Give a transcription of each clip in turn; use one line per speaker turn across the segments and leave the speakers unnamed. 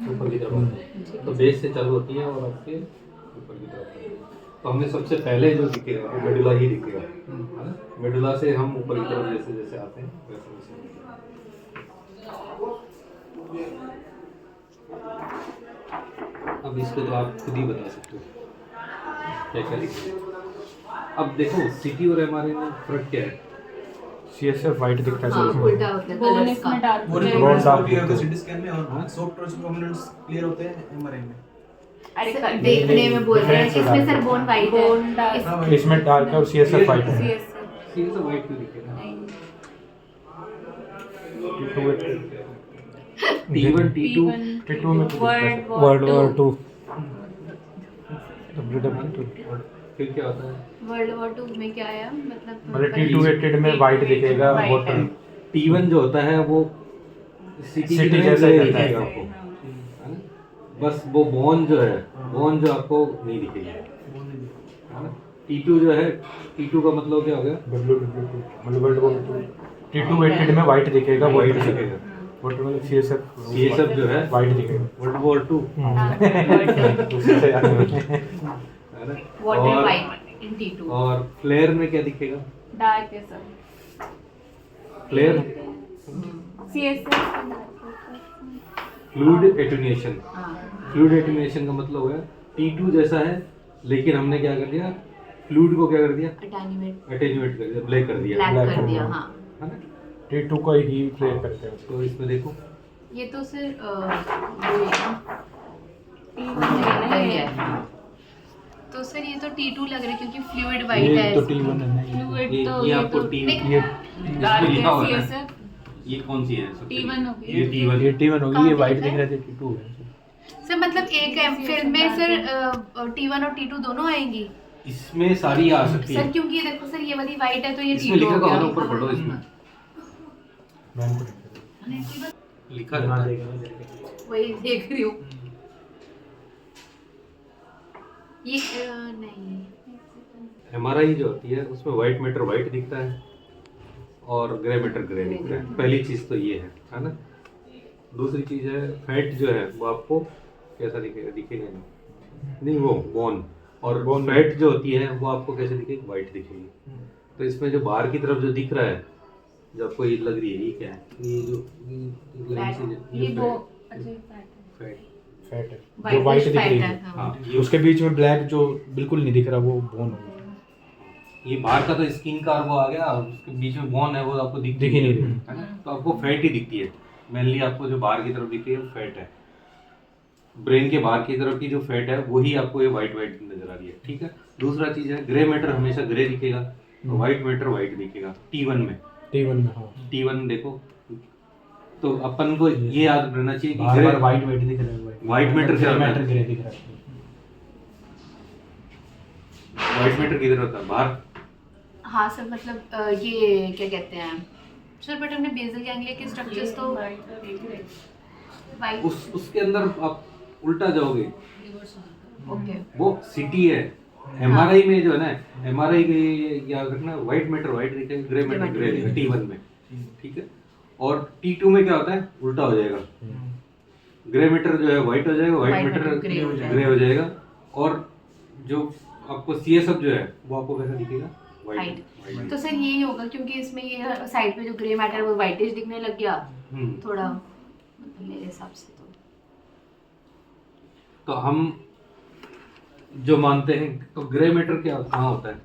ऊपर की तरफ आता है, तो बेस से चालू होती है और आपके ऊपर की तरफ आती है। तो हमें सबसे पहले जो दिखेगा वो मेडुला ही दिखेगा, है ना। मेडुला से हम ऊपर की तरफ जैसे जैसे आते हैं वैसे वैसे दिखेगा। अब इसको तो आप खुद ही बता सकते हो क्या क्या दिखेगा। अब देखो सिटी और एमआरआई में फर्क क्या है।
CSF वाइट दिखता है
हाँ,
सर
उल्टा होता है
बोन
कलर्स
इसमें
का।
डार्क
बहुत
है।
डार्क
क्लियर होता
दिखता
है
है।
सिटी स्कैन में और सॉफ्ट प्रोमिनेंट्स क्लियर होते हैं एमआरआई में।
अरे
देखने में बोल रहे हैं
difference
इसमें
होता
सर
है।
बोन वाइट है।
बोन डार्क
इसमें डार्क है और CSF वाइट है।
CSF
ये तो वाइट क्यों दिखेगा। T1 T2
T2 में तो दिखता है sir.
World
World War II WW2
फिर क्या होता है।
वर्ल्ड वॉर 2 में क्या आया मतलब
मतलब T288 में वाइट दिखेगा
White
वो
है।
T1 जो होता है वो सिटी
City
की
जैसा
तरह
ही
दिखेगा
है।
आपको, है ना? बस वो बॉन जो है, बॉन जो आपको नहीं दिखेगी, है ना। T2 जो है, T2 का मतलब क्या हो गया।
WW2 मतलब World War II T288 में वाइट दिखेगा वो
वाइट
दिखेगा।
दिखेगा।
वो मतलब CSF
जो है
वाइट दिखेगा।
वर्ल्ड वॉर 2,
दूसरे से याद नहीं।
है ना।
वाटर
और-
वाइट इन T2।
और फ्लेयर में क्या दिखेगा।
डार्क है sir.
Flair
CSF
fluid attenuation.
हाँ,
फ्लूइड एटेन्यूएशन का मतलब है T2 जैसा है, लेकिन हमने क्या कर दिया, फ्लूइड को क्या कर दिया,
अटेन्यूएट
एटेन्यूएट कर दिया, ब्लैक कर दिया,
ब्लैक
black
कर दिया।
कर दिया।
हाँ,
है ना।
T2 का ही प्ले करते हैं।
तो इसमें देखो
ये तो सर
नहीं है।
तो सर ये तो T2 लग रहा है क्योंकि फ्लूइड वाइट
ये
है।
तो T1 है ना
फ्लूइड
ये
तो
ये
ये
आपको
तो
T
नहीं,
ये
डार्क
लिखा हुआ
है
है।
CSF
ये कौन सी है सबसे
T1 हो गई।
ये T1
ये T1 होगी, ये
कहाँ
वाइट
दिख
दिख
रहा
रहा है T2 है।
सर मतलब एक फिल्म में सर T1 और T2 दोनों आएंगी
इसमें सारी आ सकती है।
सर, क्योंकि ये देखो सर ये वाली वाइट है तो ये
इसमें
T2
लिखा
हो
होगा ना,
गया।
ऊपर पढ़ो इसमें
मैम को देखो।
लिखा रहता
हाँ
है।
देखा।
वही देख रही हूँ। ये नहीं
एमआरआई जो होती है उसमें वाइट मैटर वाइट दिखता है और ग्रे मैटर ग्रे दिखता है। पहली चीज़ तो ये है ना। दूसरी चीज़ है फैट जो है वो आपको कैसा दिखेगा, दिखेगा नहीं वो बॉन। और
Bone
फैट जो होती है वो आपको कैसे दिखेगी, वाइट दिखेगी। तो इसमें जो बाहर की तरफ जो दिख रहा है, जो आपको ये लग रही है, ये क्या है, ये जो लाइन से
ये दो
फैट
फैट है जो
Whitish
वाइट दिख
fat
रही
है,
है।
हाँ।
हाँ, ये
उसके बीच में ब्लैक जो बिल्कुल नहीं दिख रहा वो बोन होगा।
ये बाहर का तो स्किन का वो आ गया, उसके बीच में बॉन है वो आपको
दिख ही नहीं रही।
है ना। तो आपको फैट ही दिखती है मेनली। आपको जो बाहर की तरफ दिखती है वो फैट है। ब्रेन के बाहर की तरफ की जो फैट है वही आपको ये वाइट वाइट नजर आ रही है, ठीक है। दूसरा चीज है ग्रे मैटर हमेशा ग्रे दिखेगा, वाइट मैटर वाइट दिखेगा। T1 में
T1 में हाँ
T1 देखो, तो अपन को ये याद रहना चाहिए कि
बार
ग्रे
बार वाइट वाइट दिख रहा है।
White matter क्या होता है?
मैटर ग्रे दिख रहा है।
वाइट मैटर किधर होता है, बाहर।
हाँ सर मतलब ये क्या कहते हैं सर, बट हमने बेसल गैंग्लिया के स्ट्रक्चर्स तो वाइट।
उसके अंदर आप उल्टा जाओगे,
ओके
वो सिटी है। एमआरआई में जो है ना, एमआरआई के याद रखना, व्हाइट मैटर व्हाइट दिखेगा, ग्रे मैटर ग्रे दिखेगा T1 में, ठीक है। और T2 में क्या होता है, उल्टा हो जाएगा। ग्रे मैटर जो है व्हाइट हो जाएगा, white
White
matter
matter grey हो जाएगा।
ग्रे हो जाएगा। और जो आपको CSF जो है वो आपको कैसा दिखेगा,
वाइट। तो सर यही होगा क्योंकि इसमें ये साइड पे जो ग्रे मैटर है वो वाइटिश दिखने लग गया थोड़ा, मतलब मेरे हिसाब से
तो हम जो मानते हैं, तो ग्रे मैटर क्या कहाँ होता है,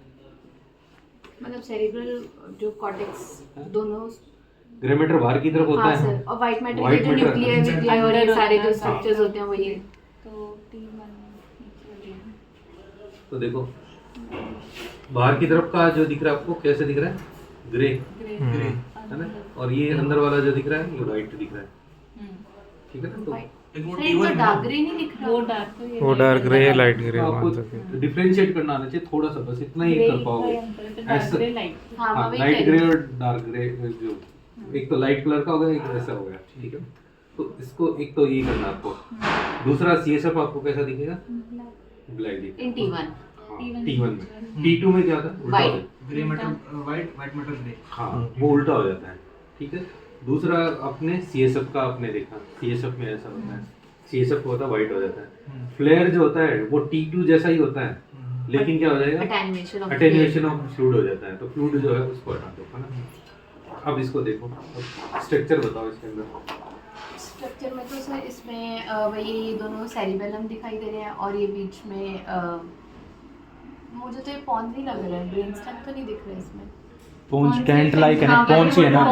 मतलब सेरिब्रल जो कॉर्टेक्स दोनों।
ग्रे मैटर बाहर की तरफ होता
हाँ
है।
सर, और वाइट मैटर
White
ये जो
matter
न्यूक्लियर और ये सारे जो
हाँ।
स्ट्रक्चर्स होते हैं वो ये।
तो T1
तो देखो बाहर की तरफ का जो दिख रहा है आपको कैसे दिख रहा है, ग्रे,
ग्रे
है ना। और ये अंदर वाला जो दिख रहा है ये वाइट दिख रहा है, ठीक है ना। तो
सर इनको डार्क ग्रे नहीं दिख रहा।
वो डार्क है, ये
वो डार्क ग्रे या लाइट ग्रे
तो
मान सकते हैं।
आपको डिफरेंशिएट करना आना चाहिए थोड़ा सा, बस इतना ही कर पाओगे।
डार्क
ऐसा-
ग्रे लाइट।
हाँ मैं वही
लाइट
कह
ग्रे
रही हूँ।
और डार्क ग्रे, जो एक तो लाइट कलर का होगा, एक ऐसा होगा, ठीक है। तो इसको एक तो ये करना आपको। दूसरा CSF आपको कैसा दिखेगा, ब्लैक दिखेगा
इन T1
T1 में। T2 में क्या होता है, उल्टा
White।
होता है।
Grey matter white white matter grey.
हाँ वो उल्टा हो जाता है, ठीक है। दूसरा अपने CSF का आपने देखा, CSF में ऐसा होता है, CSF होता है वाइट हो जाता है। फ्लेयर जो होता है वो T2 जैसा ही होता है, लेकिन क्या हो जाएगा, अटेन्यूएशन ऑफ फ्लूइड हो जाता है। तो फ्लूइड जो है उसको हटा दो, है ना। अब इसको देखो, स्ट्रक्चर बताओ इसके अंदर।
स्ट्रक्चर में तो सर इसमें वही ये दोनों सेरिबेलम दिखाई दे रहे हैं, और ये बीच में मुझे तो ये पॉन्स ही लग रहा है, ब्रेन स्टेम तो नहीं दिख रहा है इसमें।
पोन्स टेंट लाइक है ना, पोन्स ही है ना,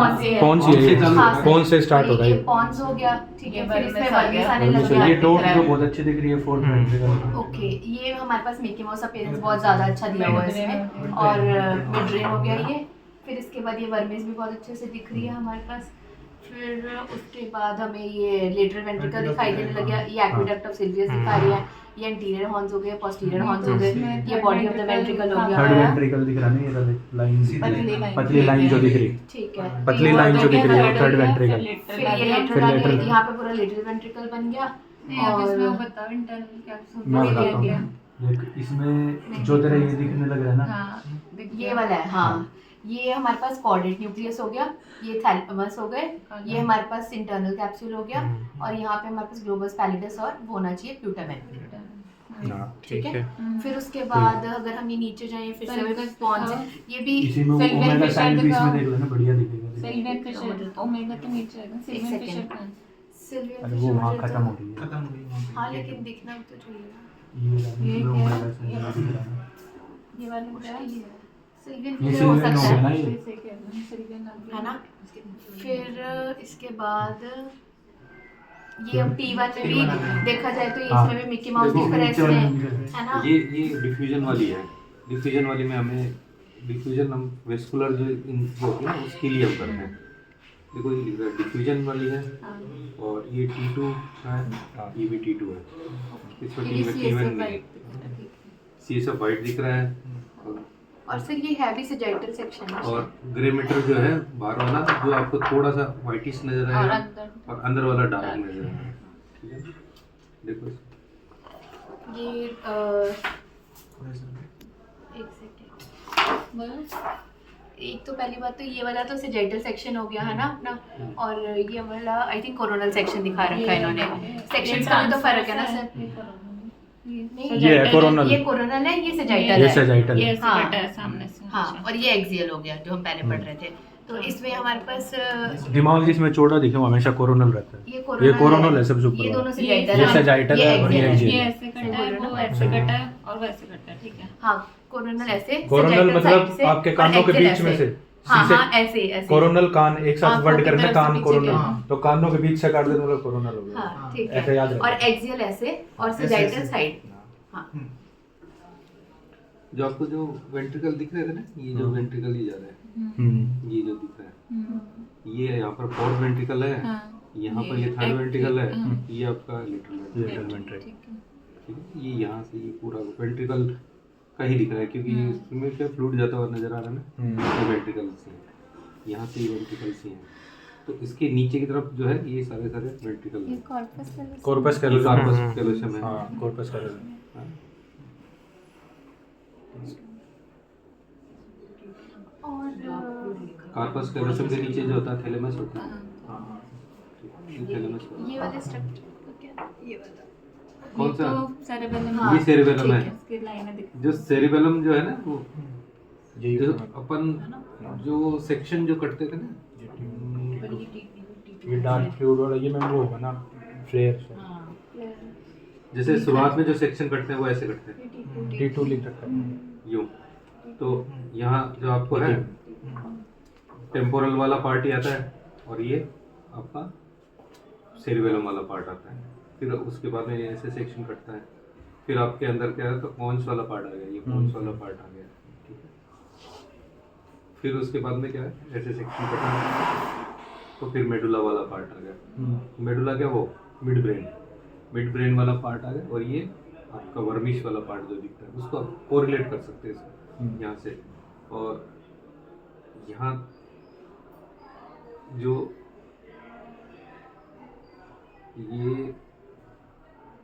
पोन्स ही है,
हाँ,
पोन्स से स्टार्ट होगा
ये
ये।
पॉन्स हो गया, ठीक है। फिर इसमें
वर्मिस आ
वर्मिस
गया।
आने लग गया।
ये टोट जो बहुत अच्छी दिख रही है, फोर्थ वेंट्रिकल।
ओके, ये हमारे पास मिकी माउस अपीयरेंस बहुत ज़्यादा अच्छा दिया हुआ है इसमें, और मिड रेन हो गया ये। फिर इसके बाद ये वर्मिस भी बहुत अच्छे से दिख रही है हमारे पास। फिर उसके बाद हमें ये लेटरल वेंट्रिकल दिखाई देने लग गया, ये एक्विडक्ट ऑफ सिल्वियस दिखा रही है, ये एंटीरियर हॉर्न्स हो गए, पोस्टीरियर हॉर्न्स हो गए, ये बॉडी ऑफ द वेंट्रिकल हो
थर्ड
गया।
वेंट्रिकल दिख रहा है ना, ये लाइन,
पतली लाइन
जो दिख रही,
ठीक है,
पतली लाइन जो दिख रही है थर्ड वेंट्रिकल।
फिर ये
फिर
लेटरल आ गया,
lateral।
यहाँ पे पूरा लेटरल वेंट्रिकल बन गया।
अब इसमें वो
और
बताओ इंटरनल कैप्सूल
मैं
ये
बताता
क्या
हूँ, देख इसमें जो तेरा ये दिखने लग रहा है ना,
हाँ दिख
ये
गया।
वाला है, हाँ। ये हमारे पास कॉर्डेट न्यूक्लियस हो गया, ये थैलेमस हो गए, ये हमारे पास इंटरनल कैप्सूल हो गया, और यहाँ पे हमारे पास ग्लोबस पैलिडस और वो होना चाहिए प्यूटामेन।
हाँ,
ठीक है। फिर उसके बाद अगर हम ये नीचे जाएं, फिर से
Pelvis
स्पॉन्ज
दिखाओ।
ये भी
इसी में
Sylvian
ओमेगा
Fisher
साइन भी इसमें
दिखाओ।
देख लेना, बढ़िया दिखेगा।
सिल्वियन फिशर, ओमेगा तो नीचे है ना, सिल्वियन
second।
फिशर कहाँ है?
सिल्वियन
अरे वो वहाँ
फिशर
खत्म हो रही है,
खत्म हो गई वहाँ पे।
हाँ, लेकिन दिखना भी तो चाहिए।
ये
ये
ओमेगा
क्या?
साइन
ये-
दिख रहा है ना।
ये वाला क्या है?
सिल्वियन
ये
फिशर हो
सिल्वियन
सकता
हो गया ना
है,
ये।
इसे क्या है? सिल्वियन आ गया।
है ना। फिर इसके बाद ये अब T1 में भी देखा जाए तो ये
हाँ।
इसमें भी मिकी माउस
देखो,
दिख रहा है
नीचे वाले
इसमें,
में
है ना।
ये डिफ्यूजन वाली है। डिफ्यूजन वाली में हमें डिफ्यूजन हम वेस्कुलर जो होती है ना उसके लिए हम करते हैं। देखो ये लिख रहा है डिफ्यूजन वाली है, और ये T2 है, ये भी T2 है। इसमें
ये
T1
CSF
नहीं,
वाइट।
CSF वाइट दिख रहा है,
और सर ये हैवी सेजाइटल सेक्शन है,
और ग्रे मैटर जो है बाहर वाला जो आपको थोड़ा सा वाइटिश नजर
और
आएगा,
अंदर
और अंदर वाला डार्क नजर आएगा। ठीक है, देखो इसको।
ये एक सेकेंड।
बोलो।
एक तो पहली बात तो ये वाला तो सेजाइटल सेक्शन हो गया है ना अपना, और ये वाला आई थिंक कोरोनल सेक्शन दिखा रखा है इन्होंने। सेक्शन का तो फर्क है ना सर। नहीं,
ये है coronal।
ये कोरोनल है, ये सेजाइटल
ये
है।
सेजाइटल
ये
है।
ऐसे
हाँ।
कटा है सामने से।
हाँ, और ये एक्सियल हो गया जो हम पहले पढ़ रहे थे। तो इसमें हमारे पास
दिमाग जिसमें चौड़ा दिखे वो हमेशा कोरोनल रहता है।
ये
कोरोनल है सबसे ऊपर
ये
वाला।
दोनों
ये
सेजाइटल
ये सेजाइटल है और ये
axial
एक्सियल
ये
है।
ऐसे कटा है, वो ऐसे कटा है और वैसे कटा है, ठीक है।
हाँ, कोरोनल ऐसे,
कोरोनल
sagittal
मतलब
side से,
आपके
और
कानों के
axial
बीच में
ऐसे।
से
हाँ
सीधे-
हाँ, ऐसे ऐसे।
कोरोनल कान एक साथ
आंखों
वर्ड
की
करना,
तरफ से
कान
पीछे
कोरोनल,
गया।
तो कानों के बीच से काट देते मतलब कोरोनल हो गया।
हाँ, ठीक
ऐसे
है।
याद रखना।
और एक्सियल ऐसे, और सेजाइटल
ऐसे।
साइड। हाँ,
जो आपको जो वेंट्रिकल दिख रहे थे ना, ये जो वेंट्रिकल ही जा रहा है,
हम्म।
ये जो दिख रहा है, ये यहाँ पर फोर्थ वेंट्रिकल है,
हाँ।
यहाँ पर ये थर्ड वेंट्रिकल है, ये आपका लिटिल वेंट्रिकल।
Lateral ventricle.
ठीक है।
ठीक है, ये यहाँ से ये पूरा वेंट्रिकल का ही दिख रहा है, क्योंकि इसमें क्या फ्लूइड जाता हुआ नजर आ रहा है ना, ये वेंट्रिकल से है, यहाँ से ये वेंट्रिकल से है। तो इसके नीचे की तरफ जो है ये सारे सारे वेंट्रिकल
ये
है।
Corpus callosum.
कॉर्पस
ये
कैलोसम।
कार्पस कैलोसम है।
हाँ, कॉर्पस कैलोसम।
हाँ।
और
कार्पस कैलोसम के नीचे जो होता है थैलेमस होता है। हाँ, ये थैलेमस होता है।
ये वाले स्ट्रक्चर क्या, ये वाला
कौन सा?
तो cerebellum
हाँ,
ये cerebellum
ठीक
है।
इसकी लाइनें दिख
जो सेरिबेलम जो है ना, वो
यही
जो अपन जो सेक्शन जो करते थे ना,
ये डार्क फ्लूइड वाला, ये मैं वो होगा ना फ्लेयर
जैसे शुरुआत में जो सेक्शन करते हैं वो ऐसे करते हैं,
T2 लिख रखा है।
यूं। तो यहाँ जो आपको है टेम्पोरल वाला पार्ट ही आता है, और ये आपका सेरिबेलम वाला पार्ट आता है। फिर उसके बाद में ये ऐसे सेक्शन कटता है, फिर आपके अंदर क्या है, तो पॉन्स वाला पार्ट आ गया, ये पॉन्स वाला पार्ट आ गया, ठीक है। फिर उसके बाद में क्या है, ऐसे सेक्शन कटा, तो फिर मेडुला वाला पार्ट आ गया। मेडुला क्या, वो मिड ब्रेन वाला पार्ट आ गया, और ये आपका वर्मिश वाला पार्ट जो दिखता है उसको आप कोरिलेट कर सकते हैं इसमें, यहाँ से। और यहाँ जो ये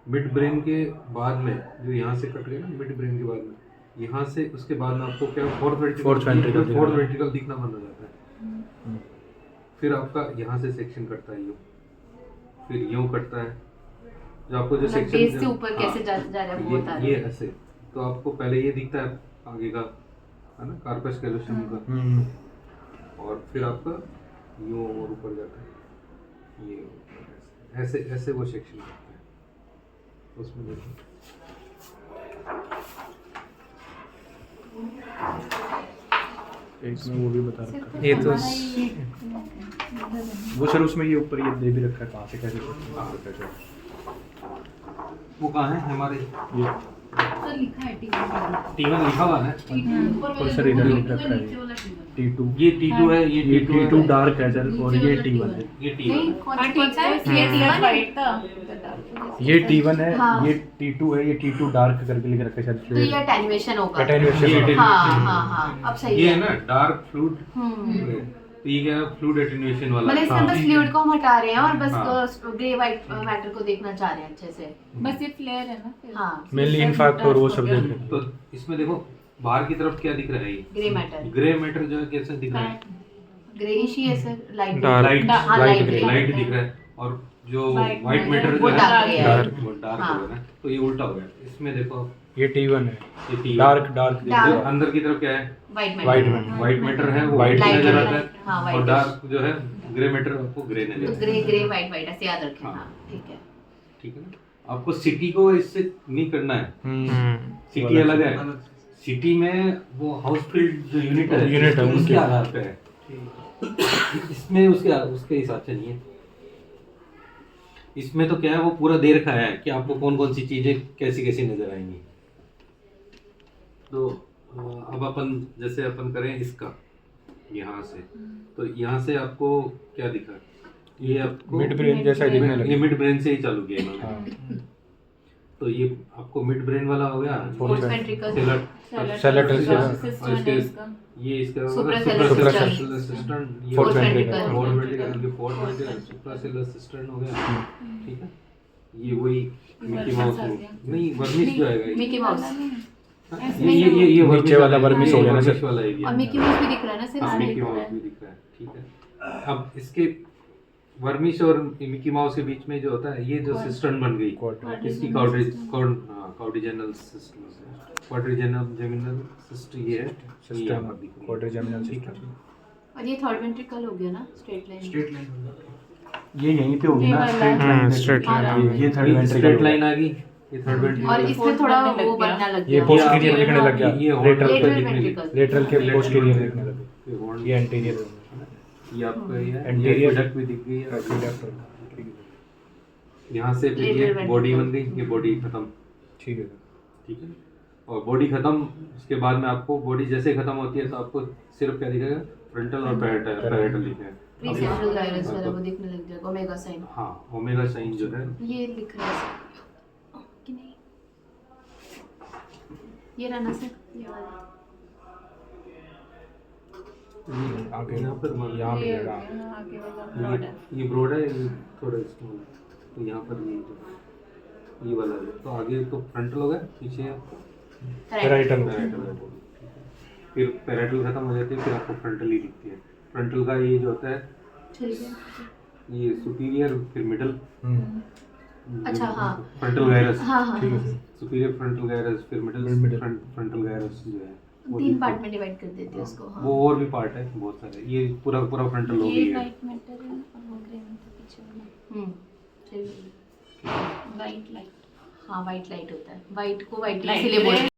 मिड ब्रेन के बाद में जो यहाँ से कट गया ना, मिड ब्रेन के बाद में यहाँ से, उसके बाद में आपको क्या फोर्थ वेंट्रिकल दिखना बंद हो जाता है। फिर आपका यहाँ से सेक्शन कटता है यूँ, फिर यूँ कटता है, जो आपको जो
मतलब
सेक्शन
बेस से ऊपर कैसे जाते जा रहा है वो बता रहे
ये
हैं।
ऐसे, तो आपको पहले ये दिखता है आगे का, है ना, कार्पस कैल्शियम का, और फिर आपका यूं और ऊपर जाता है, ये ऐसे ऐसे वो सेक्शन करता है। उसमें देखो
एक में वो भी बता रखा है।
ये तो
वो सर उसमें ये ऊपर ये दे भी रखा है, कहाँ से कैसे कैसे
वो कहाँ है हमारे,
ये
तो लिखा है
T1 लिखा हुआ है।
और सर इधर लिख रखा है T2,
ये T2 है, ये
ये
T2
T2
है,
डार्क है सर, और ये T1 है।
ये
नहीं
T1
कौन कौन सा है
ये टीयर वाइट था
ये T1 है,
हाँ।
ये T2 है, ये T2 डार्क करके लिख रखा है
तो ये
शायद।
एटेन्यूएशन होगा।
Attenuation
ये
होगा।
हाँ हाँ हाँ अब सही
ये
है।
है ना डार्क फ्लूइड,
हम्म।
तो ये क्या है, फ्लूइड एटेन्यूएशन वाला।
मतलब इसमें
हाँ।
बस फ्लूइड को हम हटा रहे हैं और बस
हाँ।
ग्रे वाइट मैटर को देखना चाह रहे हैं अच्छे से।
बस ये फ्लेयर है ना फिर
हाँ
मेनली इनफैक्ट और वो सब देख रहे
तो इसमें देखो बाहर की तरफ क्या दिख रहा है, ये
ग्रे मैटर
ग्रे मैटर जो है कैसे दिख रहा है,
ग्रेइश ही है सर, लाइट
लाइट
हाँ
light
light
grey।
Grey
light दिख रहा है, और जो
White
व्हाइट मैटर
वो
जो
dark
है
gray है।
Dark।
वो डार्क
हाँ।
हो गया ना, तो ये उल्टा हो गया। इसमें देखो
ये T1 है,
ये T1
डार्क डार्क
Dark।
जो अंदर की तरफ क्या है,
वाइट
White
मैटर।
में
व्हाइट मैटर है, वो
White
व्हाइट नजर
light
आता
है। हाँ,
है,
white
और डार्क जो है ग्रे मैटर आपको ग्रे नजर
तो
आता है।
ग्रे ग्रे वाइट वाइट ऐसे याद रखें।
हाँ।
हाँ ठीक है।
ठीक है ना, आपको सिटी को इससे नहीं करना है, सिटी
वाला
अलग है। सिटी में वो हाउस फील्ड जो यूनिट है,
यूनिट है,
उसके
उनके
आधार पे है, इसमें उसके हिसाब से नहीं है। इसमें तो क्या है, वो पूरा दे रखा है कि आपको कौन कौन सी चीजें कैसी कैसी नजर आएंगी। तो अब अपन जैसे अपन करें इसका यहाँ से, तो यहाँ से आपको क्या दिखा, ये आपको
मिड ब्रेन जैसा ही दिखने
ये
लगे।
मिड ब्रेन से ही चालू किया इन्होंने।
हाँ,
तो ये आपको मिड ब्रेन वाला हो गया,
फोर्थ वेंट्रिकल
Cerebral
सिस्टम है इसका
ये इसका
Supracellular
सुप्रासेलुलर सिस्टम, ये
Fourth
fourth
ventricle।
ventricle, ये fourth ventricle, supracellular cistern हो गया। ठीक है, ये वही मिकी माउस
आ गया।
नहीं, वर्मिस जो आएगा ये।
मिकी माउस
ये वर्मिस
नीचे वाला वर्मिस हो गया ना
वर्मिस
सर।
वाला एरिया।
और मिकी माउस भी दिख रहा है ना सर
हाँ,
इसमें?
मिकी माउस भी दिख रहा है। ठीक है, अब इसके वर्मिस और मिकी माउस के बीच में जो होता है, ये जो सिस्टम बन गई,
Quad-
इसकी कॉर्डिजेनल सिस्टम है, क्वाड्रिजेमिनल सिस्ट ये है, ये यहाँ पर दिख रही है।
क्वाड्रिजेमिनल
ठीक है।
सिस्टम।
और ये थर्ड वेंट्रिकल हो गया ना, स्ट्रेट लाइन।
स्ट्रेट लाइन
ये यहीं पे होगी
ये
ना,
वाला
स्ट्रेट
है।
Line
straight
line।
ये थर्ड
ये
वेंट्रिकल
स्ट्रेट लाइन आ गई, ये थर्ड
और
वेंट्रिकल।
इसमें थोड़ा
बनने लग
वो
गया।
बनना लग
ये
गया।
पोस्टीरियर दिखने लग गया,
ये
लेटरल
Lateral
पे
ventricle।
लेटरल के
Lateral
पोस्टीरियर
ventricle।
दिखने लगे।
ये horn-
ये एंटीरियर
ये आपका ये है,
Anterior-
ये aqueduct भी दिख गई है। यहाँ से फिर ये
Lateral
बॉडी
ventricle।
बन गई, ये बॉडी खत्म।
ठीक है।
ठीक है, और बॉडी खत्म, उसके बाद में आपको बॉडी जैसे खत्म होती है तो आपको सिर्फ क्या दिखेगा, फ्रंटल और पैरेटल दिखेगा।
प्रीसेंट्रल गायरस वाला वो दिखने लग जाएगा, ओमेगा साइन।
हाँ, ओमेगा साइन जो है,
ये लिख रहा है कि नहीं, ये रहा ना सर, ये वाला।
आगे
यहाँ पर मान
यहाँ
ये
मिलेगा।
आगे वाला ब्रॉड है
ये ब्रॉड है, ये थोड़ा स्मॉल है, तो यहाँ पर ये वाला है, तो आगे तो फ्रंटल हो गया, पीछे
पैराइटल
पैरेटल है। फिर पैरेटल खत्म हो जाती है, फिर आपको फ्रंटल ही दिखती है। फ्रंटल का ये जो होता है,
ठीक है।
ये सुपीरियर, फिर मिडल,
अच्छा, हाँ।
फ्रंटल गायरस,
हाँ हाँ
ठीक
हाँ।
है।
सुपीरियर फ्रंटल गायरस, फिर मिडल
Middle।
फ्रंटल गायरस जो है वो
3
दिखता
पार्ट
है।
में डिवाइड कर देते हैं उसको। हाँ।
वो और भी पार्ट है बहुत सारे, ये पूरा पूरा फ्रंटल हो
ये
गई है।
वाइट मैटर है और वो ग्रे मैटर पीछे वाला
ठीक है।
वाइट लाइट
हाँ वाइट लाइट होता है, वाइट को वाइट
Light
इसीलिए बोलते हैं।